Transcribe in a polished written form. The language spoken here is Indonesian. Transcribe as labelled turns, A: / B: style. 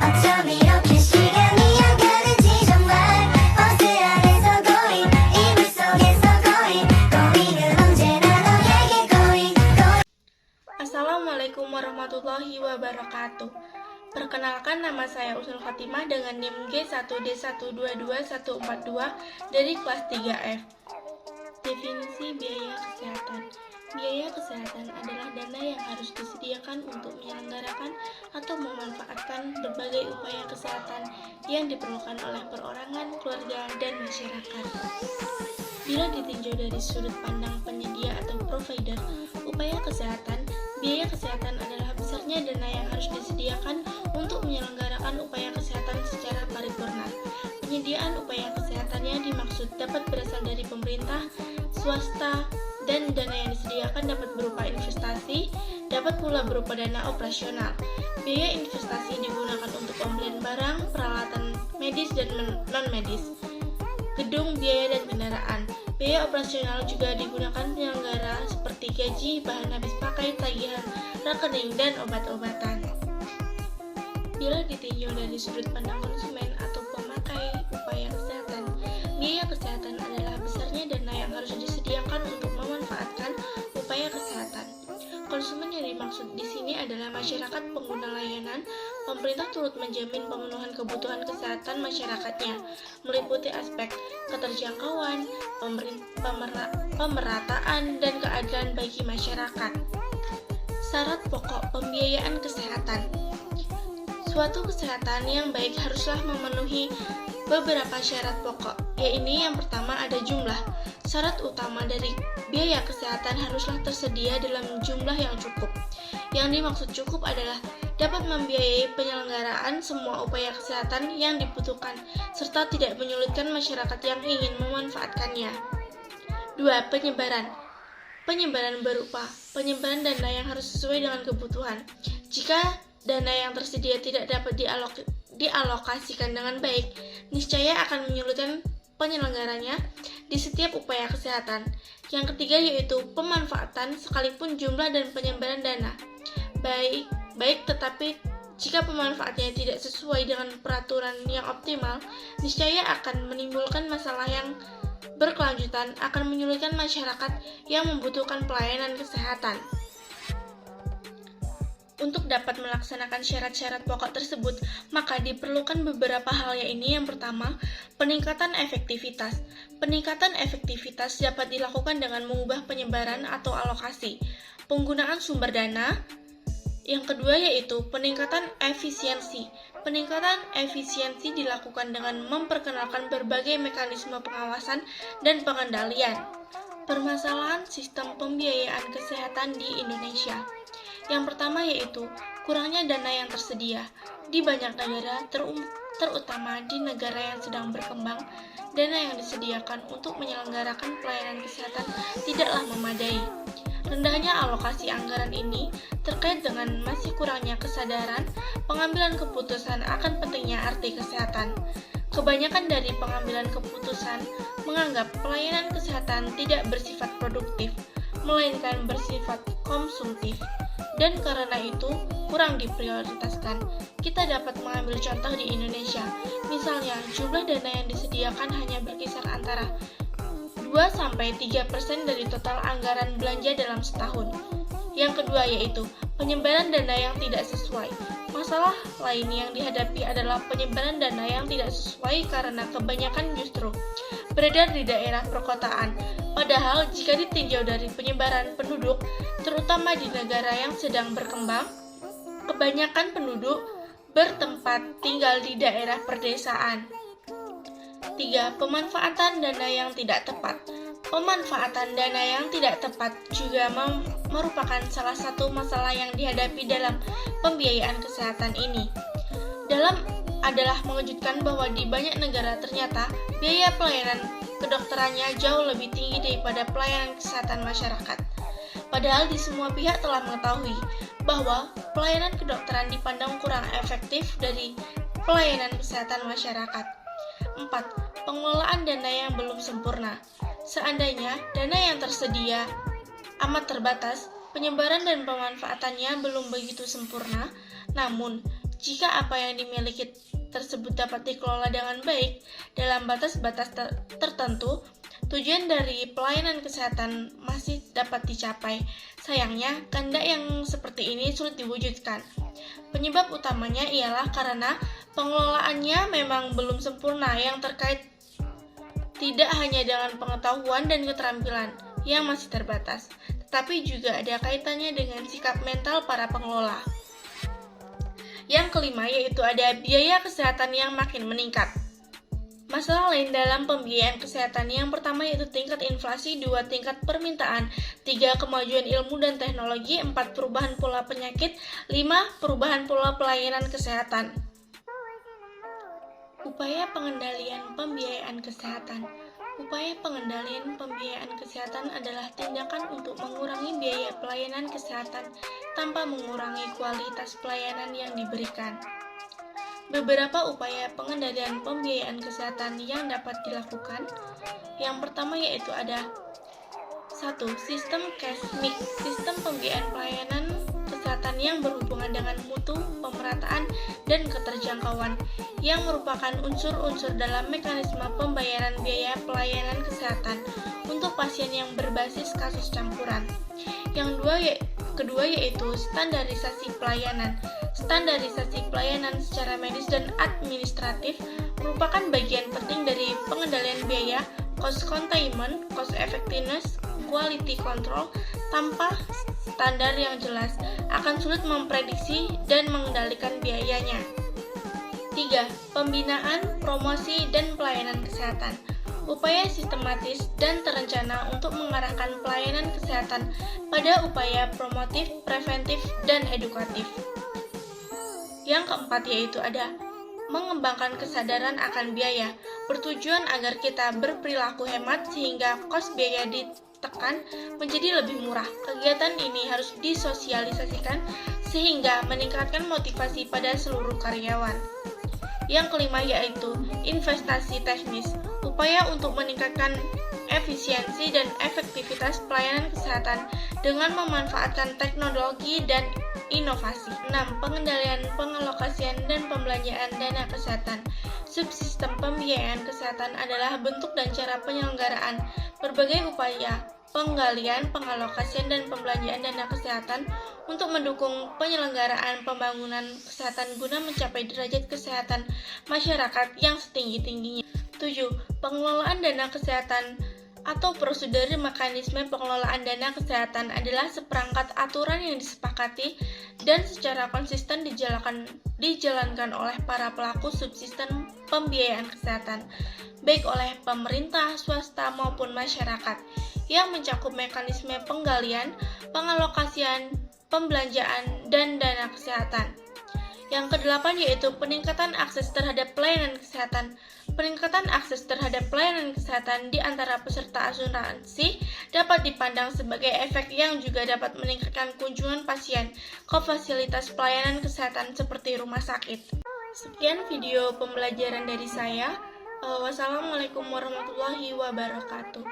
A: 어쩜 이렇게 시간이 안 가는지 정말 버스 안에서 고인 이불 속에서 고인은 언제나 너에게 고인.
B: Assalamualaikum warahmatullahi wabarakatuh. Perkenalkan, nama saya Usnul Fatimah dengan NIM G1D1222142 dari kelas 3F. Definisi biaya kesehatan. Biaya kesehatan adalah dana yang harus disediakan untuk menyelenggarakan atau memanfaatkan berbagai upaya kesehatan yang diperlukan oleh perorangan, keluarga, dan masyarakat. Bila ditinjau dari sudut pandang penyedia atau provider upaya kesehatan, biaya kesehatan adalah besarnya dana yang harus disediakan untuk menyelenggarakan upaya kesehatan secara paripurna. Penyediaan upaya kesehatan yang dimaksud dapat berasal dari pemerintah, swasta, dan dana yang disediakan dapat berupa investasi, dapat pula berupa dana operasional. Biaya investasi digunakan untuk pembelian barang, peralatan medis dan non-medis, gedung, biaya dan kendaraan. Biaya operasional juga digunakan penyelenggara seperti gaji, bahan habis pakai, tagihan, rekening, dan obat-obatan. Bila ditinjau dari sudut pandang konsumen atau pemakai upaya kesehatan, biaya kesehatan adalah besarnya dana yang harus disediakan untuk memanfaatkan upaya kesehatan. Konsumen yang dimaksud di sini adalah masyarakat pengguna layanan. Pemerintah turut menjamin pemenuhan kebutuhan kesehatan masyarakatnya, meliputi aspek keterjangkauan, pemerataan, dan keadilan bagi masyarakat. Syarat pokok pembiayaan kesehatan. Suatu kesehatan yang baik haruslah memenuhi beberapa syarat pokok, yaitu yang pertama ada jumlah. Syarat utama dari biaya kesehatan haruslah tersedia dalam jumlah yang cukup. Yang dimaksud cukup adalah dapat membiayai penyelenggaraan semua upaya kesehatan yang dibutuhkan, serta tidak menyulitkan masyarakat yang ingin memanfaatkannya. 2. Penyebaran. Penyebaran berupa penyebaran dana yang harus sesuai dengan kebutuhan. Jika dana yang tersedia tidak dapat dialokasikan dengan baik, niscaya akan menyulitkan penyelenggaranya di setiap upaya kesehatan. Yang ketiga yaitu pemanfaatan, sekalipun jumlah dan penyebaran dana baik tetapi jika pemanfaatannya tidak sesuai dengan peraturan yang optimal, niscaya akan menimbulkan masalah yang berkelanjutan, akan menyulitkan masyarakat yang membutuhkan pelayanan kesehatan. Untuk dapat melaksanakan syarat-syarat pokok tersebut, maka diperlukan beberapa hal, yaitu yang pertama, peningkatan efektivitas. Peningkatan efektivitas dapat dilakukan dengan mengubah penyebaran atau alokasi, penggunaan sumber dana. Yang kedua yaitu peningkatan efisiensi. Peningkatan efisiensi dilakukan dengan memperkenalkan berbagai mekanisme pengawasan dan pengendalian. Permasalahan sistem pembiayaan kesehatan di Indonesia. Yang pertama yaitu kurangnya dana yang tersedia. Di banyak negara, terutama di negara yang sedang berkembang, dana yang disediakan untuk menyelenggarakan pelayanan kesehatan tidaklah memadai. Rendahnya alokasi anggaran ini terkait dengan masih kurangnya kesadaran pengambilan keputusan akan pentingnya arti kesehatan. Kebanyakan dari pengambilan keputusan menganggap pelayanan kesehatan tidak bersifat produktif, melainkan bersifat konsumtif, dan karena itu kurang diprioritaskan. Kita dapat mengambil contoh di Indonesia. Misalnya, jumlah dana yang disediakan hanya berkisar antara 2-3% dari total anggaran belanja dalam setahun. Yang kedua yaitu penyebaran dana yang tidak sesuai. Masalah lain yang dihadapi adalah penyebaran dana yang tidak sesuai karena kebanyakan justru beredar di daerah perkotaan. Padahal jika ditinjau dari penyebaran penduduk, terutama di negara yang sedang berkembang, kebanyakan penduduk bertempat tinggal di daerah perdesaan. 3. Pemanfaatan dana yang tidak tepat. Pemanfaatan dana yang tidak tepat juga merupakan salah satu masalah yang dihadapi dalam pembiayaan kesehatan ini. Adalah mengejutkan bahwa di banyak negara ternyata biaya pelayanan kedokterannya jauh lebih tinggi daripada pelayanan kesehatan masyarakat. Padahal di semua pihak telah mengetahui bahwa pelayanan kedokteran dipandang kurang efektif dari pelayanan kesehatan masyarakat. 4. Pengelolaan dana yang belum sempurna. Seandainya dana yang tersedia amat terbatas, penyebaran dan pemanfaatannya belum begitu sempurna, namun Jika apa yang dimiliki tersebut dapat dikelola dengan baik dalam batas-batas tertentu, tujuan dari pelayanan kesehatan masih dapat dicapai. Sayangnya, kehendak yang seperti ini sulit diwujudkan. Penyebab utamanya ialah karena pengelolaannya memang belum sempurna, yang terkait tidak hanya dengan pengetahuan dan keterampilan yang masih terbatas, tetapi juga ada kaitannya dengan sikap mental para pengelola. Yang kelima yaitu ada biaya kesehatan yang makin meningkat. Masalah lain dalam pembiayaan kesehatan yang pertama yaitu tingkat inflasi, 2 tingkat permintaan, 3 kemajuan ilmu dan teknologi, 4 perubahan pola penyakit, 5 perubahan pola pelayanan kesehatan. Upaya pengendalian pembiayaan kesehatan. Upaya pengendalian pembiayaan kesehatan adalah tindakan untuk mengurangi biaya pelayanan kesehatan tanpa mengurangi kualitas pelayanan yang diberikan. Beberapa upaya pengendalian pembiayaan kesehatan yang dapat dilakukan. Yang pertama yaitu ada 1. Sistem cash mix, sistem pembiayaan pelayanan kesehatan yang berhubungan dengan mutu, pemerataan, dan keterjangkauan, yang merupakan unsur-unsur dalam mekanisme pembayaran biaya pelayanan kesehatan untuk pasien yang berbasis kasus campuran. Yang kedua yaitu standarisasi pelayanan. Standarisasi pelayanan secara medis dan administratif merupakan bagian penting dari pengendalian biaya, cost containment, cost effectiveness, quality control. Tanpa standar yang jelas, akan sulit memprediksi dan mengendalikan biayanya. 3. Pembinaan, promosi, dan pelayanan kesehatan. Upaya sistematis dan terencana untuk mengarahkan pelayanan kesehatan pada upaya promotif, preventif, dan edukatif. Yang keempat yaitu ada mengembangkan kesadaran akan biaya, bertujuan agar kita berperilaku hemat sehingga kos biaya ditekan menjadi lebih murah. Kegiatan ini harus disosialisasikan sehingga meningkatkan motivasi pada seluruh karyawan. Yang kelima yaitu investasi teknis, upaya untuk meningkatkan efisiensi dan efektivitas pelayanan kesehatan dengan memanfaatkan teknologi dan inovasi. 6. Pengendalian, pengalokasian, dan pembelanjaan dana kesehatan. Subsistem pembiayaan kesehatan adalah bentuk dan cara penyelenggaraan berbagai upaya penggalian, pengalokasian, dan pembelanjaan dana kesehatan untuk mendukung penyelenggaraan pembangunan kesehatan guna mencapai derajat kesehatan masyarakat yang setinggi-tingginya. 7. Pengelolaan dana kesehatan atau prosedur mekanisme pengelolaan dana kesehatan adalah seperangkat aturan yang disepakati dan secara konsisten dijalankan oleh para pelaku subsistem pembiayaan kesehatan, baik oleh pemerintah, swasta, maupun masyarakat, yang mencakup mekanisme penggalian, pengalokasian, pembelanjaan, dan dana kesehatan. Yang kedelapan yaitu peningkatan akses terhadap pelayanan kesehatan. Peningkatan akses terhadap pelayanan kesehatan di antara peserta asuransi dapat dipandang sebagai efek yang juga dapat meningkatkan kunjungan pasien ke fasilitas pelayanan kesehatan seperti rumah sakit. Sekian video pembelajaran dari saya. Wassalamualaikum warahmatullahi wabarakatuh.